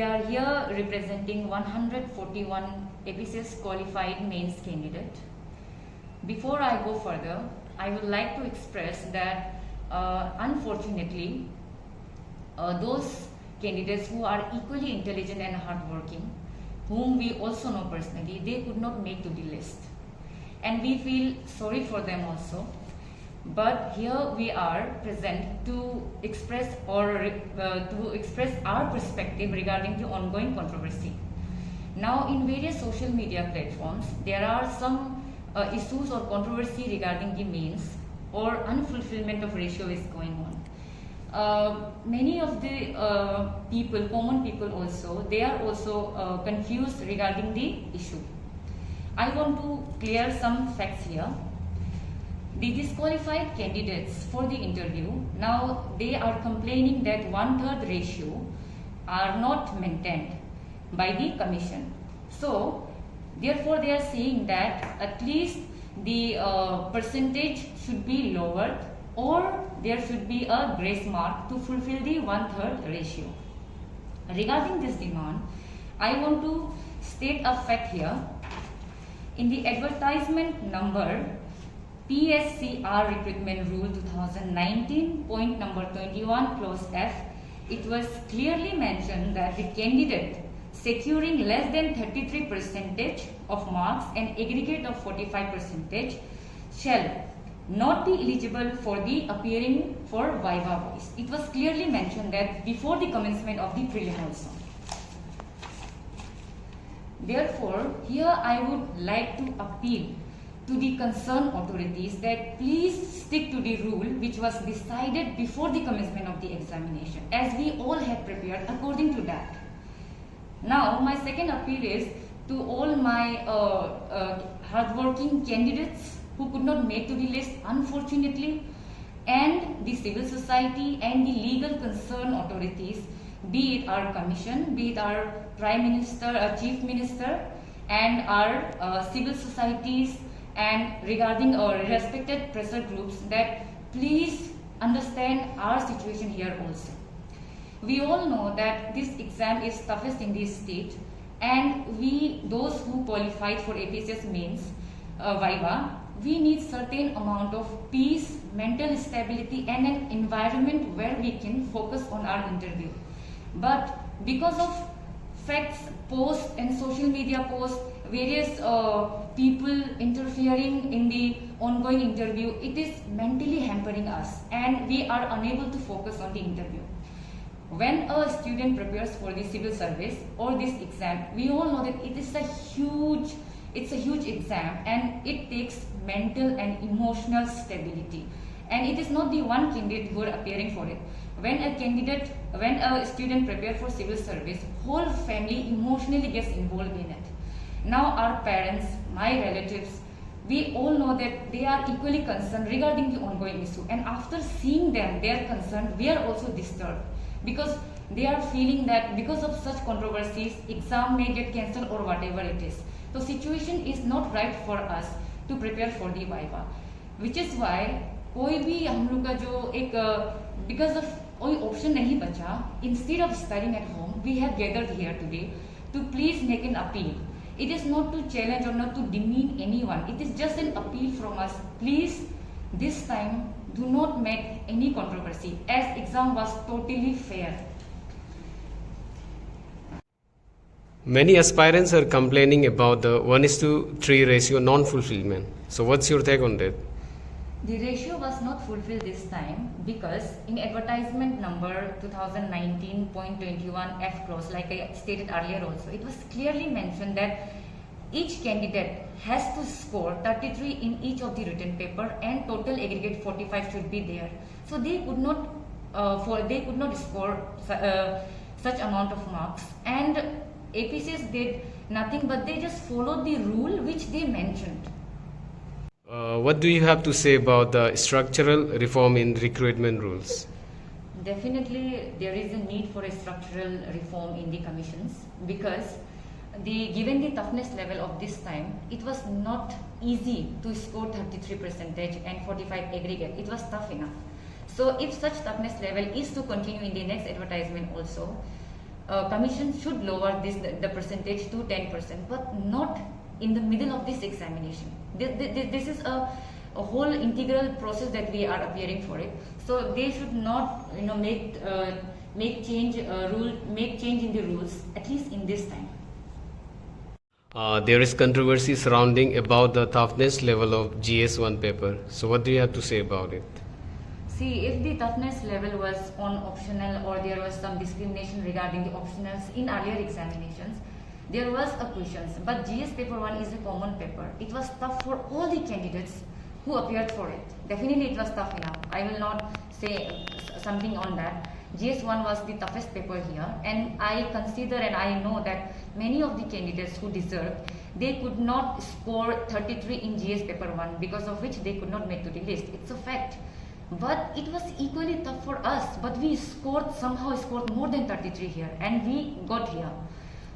are here representing 141 APCS qualified mains candidate. Before I go further, I would like to express that unfortunately, those candidates who are equally intelligent and hardworking, whom we also know personally, they could not make to the list. And we feel sorry for them also. But here we are present to express our perspective regarding the ongoing controversy. Now, in various social media platforms, there are some issues or controversy regarding the mains or unfulfillment of ratio is going on. Many of the common people also, they are also confused regarding the issue. I want to clear some facts here. The disqualified candidates for the interview, now they are complaining that 1/3 ratio are not maintained by the commission. So, therefore they are saying that at least the percentage should be lowered, or there should be a grace mark to fulfill the 1/3 ratio. Regarding this demand, I want to state a fact here. In the advertisement number PSCR Recruitment Rule 2019, point number 21, clause F, it was clearly mentioned that the candidate securing less than 33% of marks and aggregate of 45% shall not be eligible for the appearing for Viva Voice. It was clearly mentioned that before the commencement of the prelim also. Therefore, here I would like to appeal to the concerned authorities that please stick to the rule which was decided before the commencement of the examination, as we all have prepared according to that. Now, my second appeal is to all my hardworking candidates who could not make to the list, unfortunately, and the civil society and the legal concerned authorities, be it our commission, be it our Prime Minister, Chief Minister, and our civil societies, and regarding our respected pressure groups, that please understand our situation here also. We all know that this exam is toughest in this state, and those who qualified for APCS mains, Viva, we need certain amount of peace, mental stability, and an environment where we can focus on our interview. But because of facts, posts, and social media posts, various people interfering in the ongoing interview, it is mentally hampering us, and we are unable to focus on the interview. When a student prepares for the civil service or this exam, we all know that it is a huge exam, and it takes mental and emotional stability. And it is not the one candidate who are appearing for it. When a student prepares for civil service, whole family emotionally gets involved in it. Now our parents, my relatives, we all know that they are equally concerned regarding the ongoing issue. And after seeing them, they are concerned, we are also disturbed, because they are feeling that because of such controversies, exam may get cancelled or whatever it is. So situation is not right for us to prepare for the Viva, which is why कोई भी हम लोग का जो एक because of कोई option नहीं बचा, instead of studying at home, we have gathered here today to please make an appeal. It is not to challenge or not to demean anyone. It is just an appeal from us. Please, this time, do not make any controversy, as exam was totally fair. Many aspirants are complaining about the 1:3 ratio non-fulfillment. So what's your take on that? The ratio was not fulfilled this time because in advertisement number 2019.21 F clause, like I stated earlier also, it was clearly mentioned that each candidate has to score 33 in each of the written paper, and total aggregate 45 should be there. So they could not score such amount of marks, and APCS did nothing but they just followed the rule which they mentioned. What do you have to say about the structural reform in recruitment rules? Definitely, there is a need for a structural reform in the commissions, because given the toughness level of this time, it was not easy to score 33% and 45 aggregate. It was tough enough. So if such toughness level is to continue in the next advertisement also, commission should lower the percentage to 10%, but not in the middle of this examination. This is a whole integral process that we are appearing for it. So they should not, make change in the rules, at least in this time. There is controversy surrounding about the toughness level of GS1 paper. So what do you have to say about it? See, if the toughness level was on optional or there was some discrimination regarding the optionals in earlier examinations, there was a question. But GS paper 1 is a common paper. It was tough for all the candidates who appeared for it. Definitely it was tough enough. I will not say something on that. GS1 was the toughest paper here, and I consider and I know that many of the candidates who deserved, they could not score 33 in GS paper 1, because of which they could not make to the list. It's a fact. But it was equally tough for us, but we somehow scored more than 33 here, and we got here.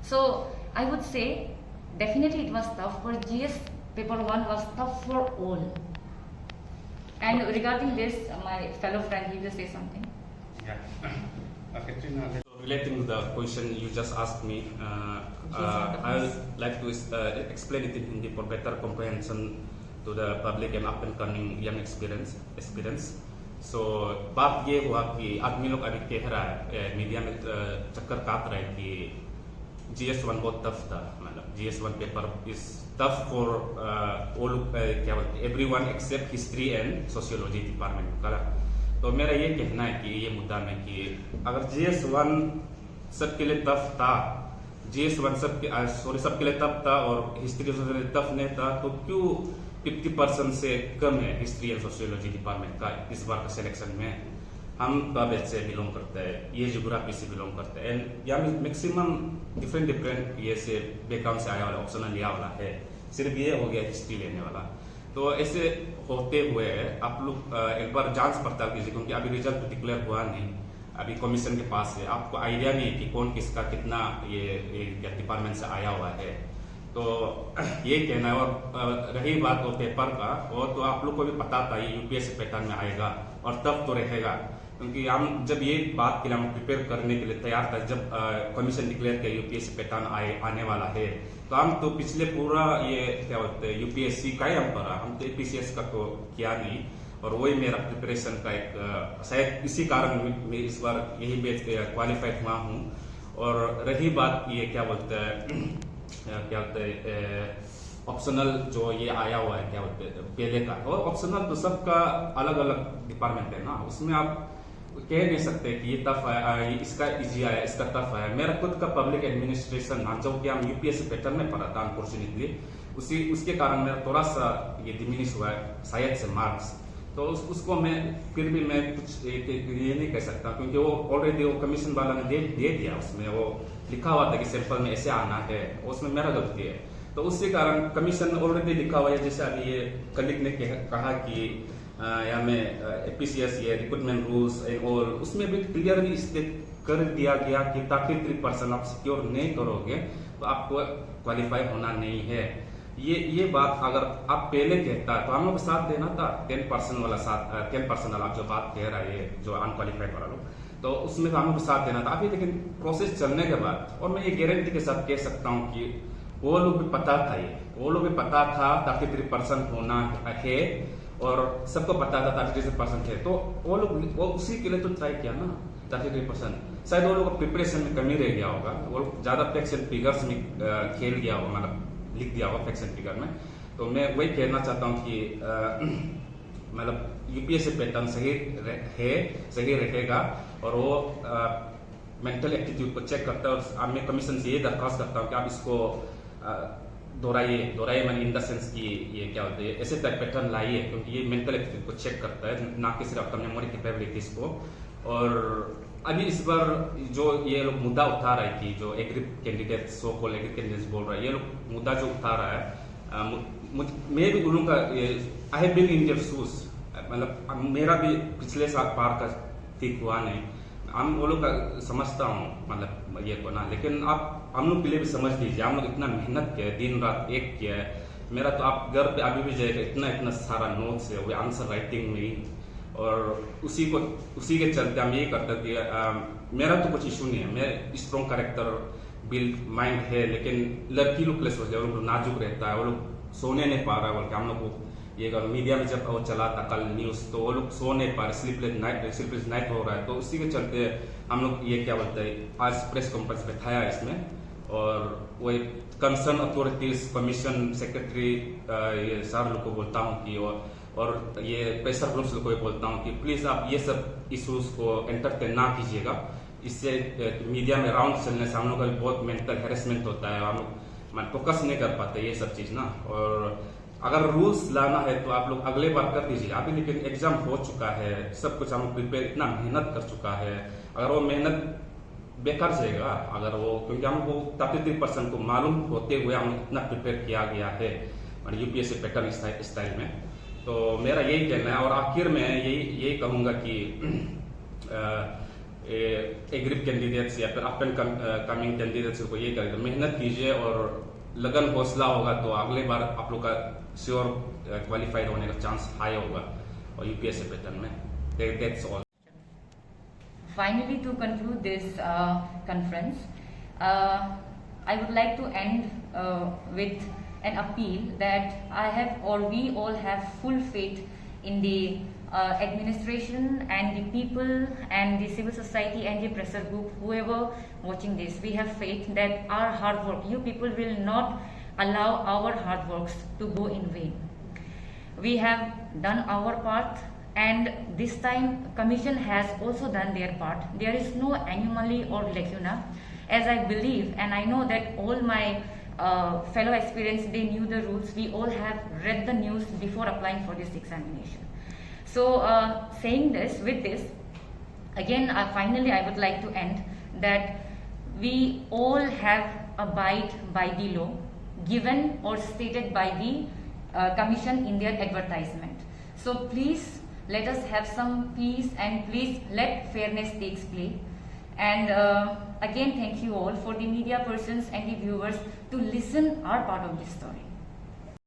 So I would say definitely it was tough, but GS paper 1 was tough for all. And regarding this, my fellow friend, he will say something. Yeah. Katrina, so relating to the question you just asked me, I would like to explain it in Hindi for better comprehension to the public and up and coming young experience. So बात ये हुआ कि आदमी लोग अभी कह रहा है, मीडिया में चक्कर काट रहा है कि GS1 बहुत टफ था, मतलब GS1 paper is tough for all, क्या बोलते हैं, everyone accept history and sociology department का. तो मेरा ये कहना है कि ये मुद्दा में कि अगर GS1 सबके लिए टफ था, GS1 सबके लिए टफ था और हिस्ट्री सोशियोलॉजी टफ नहीं था, तो क्यों 50% से कम है हिस्ट्री एंड सोशियोलॉजी डिपार्टमेंट का इस बार का सिलेक्शन में? हम बैच से बिलोंग करते हैं, ये जियोग्राफी से बिलोंग करते हैं, एंड या मैक्सिमम डिफरेंट ये से बैकग्राउंड से आया वाला ऑप्शनल लिया वाला है, सिर्फ ये हो गया हिस्ट्री लेने वाला. तो ऐसे होते हुए आप लोग एक बार जांच पड़ताल कीजिए, क्योंकि अभी रिजल्ट डिक्लेयर हुआ नहीं, अभी कमीशन के पास है, आपको आइडिया नहीं है कि कौन किसका कितना ये डिपार्टमेंट से आया हुआ है. तो ये कहना है. और रही बात वो पेपर का, वो तो आप लोग को भी पता था ये यूपीएससी पैटर्न में आएगा और तब तो रहेगा, क्योंकि हम जब ये बात के लिए हम प्रिपेयर करने के लिए तैयार था, जब कमीशन डिक्लेयर किया यूपीएससी पैटर्न आने वाला है, तो हम तो पिछले पूरा ये क्या बोलते हैं यूपीएससी का ही हम करा, हम तो एपीसीएस का तो किया नहीं. और वही मेरा प्रिपरेशन का एक शायद इसी कारण मैं इस बार यही बैच क्वालिफाइड हुआ हूँ. और रही बात ये क्या बोलते हैं ऑप्शनल जो ये आया हुआ है, क्या बोलते हैं पहले का, और ऑप्शनल तो सबका अलग अलग डिपार्टमेंट है ना, उसमें आप कह नहीं सकते कि ये टफ है, इसका इजी आया, इसका टफ है. मेरा खुद का पब्लिक एडमिनिस्ट्रेशन ना, जो कि हम यूपीएससी पैटर्न में पढ़ा था अनफॉर्चुनेटली, उसके कारण मेरा थोड़ा सा ये डिमिनिश हुआ है शायद से मार्क्स. तो उसको मैं फिर भी मैं कुछ ये नहीं कह सकता, क्योंकि वो ऑलरेडी वो कमीशन वाला ने दे दिया, उसमें वो लिखा हुआ था कि सैंपल में ऐसे आना है, उसमें मेरा गलती है. तो उसके कारण कमीशन ऑलरेडी लिखा हुआ है, जैसे अभी ये कलीग ने कहा कि या में एपीसीएस ये रिक्रूटमेंट रूल्स और उसमें भी क्लियरली स्टेट कर दिया गया कि 33% आप सिक्योर नहीं करोगे तो आपको क्वालिफाई होना नहीं है. ये बात अगर आप पहले कहता तो हम लोग साथ देना था. 10% वाला जो बात कह रहा है, जो अनक्वालिफाइड वाला लोग, तो उसमें हम लोग साथ देना था अभी. लेकिन प्रोसेस चलने के बाद, और मैं ये गारंटी के साथ कह सकता हूँ कि वो लोग भी पता था, वो लोग भी पता था 33% होना है, और सबको पता था 33% है, तो वो उसी के लिए तो ट्राई किया ना 33%. शायद वो लोग प्रिपरेशन में कमी रह गया होगा, वो ज्यादा फैक्ट्स एंड फिगर्स में खेल गया होगा, मतलब लिख दिया होगा फैक्ट्स एंड फिगर में. तो मैं वही कहना चाहता हूँ कि मतलब यूपीएससी पैटर्न सही रहेगा, और वो मेंटल एप्टीट्यूड को चेक करता है. और मैं कमीशन से ये दरख्वास्त करता हूँ कि आप इसको दोहराइए मैंने इन द सेंस की ये क्या होता है ऐसे टाइप पैटर्न लाइए, क्योंकि ये मेंटल एप्टीट्यूड को चेक करता है, ना कि सिर्फ आपका मेमोरी कैपेबिलिटीज को. और अभी इस बार जो ये लोग मुद्दा उठा रहा है कि जो agri candidate so called agri candidates बोल रहा है, ये लोग मुद्दा जो उठा रहा है, मैं भी उन का I have been in their shoes, मतलब मेरा भी पिछले साल पार का ठीक हुआ नहीं. हम वो लोग का समझता हूँ मतलब ये को ना, लेकिन आप हम लोग के लिए भी समझ लीजिए, हम लोग इतना मेहनत किया है, दिन रात एक किया है. मेरा तो आप घर पे अभी भी जाएगा, इतना सारा नोट्स है, वो आंसर राइटिंग में, और उसी के चलते हम यही करते कि मेरा तो कुछ इशू नहीं है, मैं स्ट्रॉन्ग कैरेक्टर बिल्ड माइंड है, लेकिन लड़की लोग प्लस हो जाए, उन लोग नाजुक रहता है, वो लोग सोने नहीं पा रहा है बोल के हम लोग को ये मीडिया में जब वो चला था कल न्यूज़, तो वो लोग सो नहीं पा रहे, स्लीपलेस नाइट हो रहा है। तो उसी के चलते हम लोग ये क्या बोलते हैं आज प्रेस कॉन्फ्रेंस बैठाया इसमें, और वो कंसर्न अथॉरिटीज कमीशन सेक्रेटरी ये सारे लोग को बोलता हूँ कि और ये प्रेशर ग्रुप्स लोग को बोलता हूँ कि प्लीज आप ये सब इश्यूज को एंटरटेन ना कीजिएगा। इससे मीडिया में राउंड चलने से हम लोग का बहुत मेंटल हेरेसमेंट होता है, हम लोग फोकस नहीं कर पाते ये सब चीज ना। और अगर रूल्स लाना है तो आप लोग अगले बार कर दीजिए अभी, लेकिन एग्जाम हो चुका है, सब कुछ हम प्रिपेयर इतना मेहनत कर चुका है, अगर वो मेहनत बेकार जाएगा अगर वो, क्योंकि हमको 33% को मालूम होते हुए हम इतना प्रिपेयर किया गया है यूपीएससी पैटर्न स्टाइल में। तो मेरा यही कहना है, और आखिर में यही कहूंगा कि एग्रीड कैंडिडेट्स या फिर अप एंड कमिंग कैंडिडेट्स को ये करें, मेहनत कीजिए और लगन हौसला होगा तो अगले बार आप लोग का श्योर क्वालिफाइड होने का चांस हाई होगा और यूपीएससी पैटर्न में। That's all. Finally, to conclude this conference, I would like to end with an appeal that I have, or we all have, full faith in the administration and the people and the civil society and the pressure group, whoever watching this. We have faith that our hard work, you people will not allow our hard works to go in vain. We have done our part, and this time commission has also done their part. There is no anomaly or lacuna, as I believe, and I know that all my fellow aspirants, they knew the rules. We all have read the news before applying for this examination. So saying this, with this, again finally I would like to end that we all have abide by the law given or stated by the commission in their advertisement. So please let us have some peace, and please let fairness takes place. And again, thank you all for the media persons and the viewers to listen our part of this story.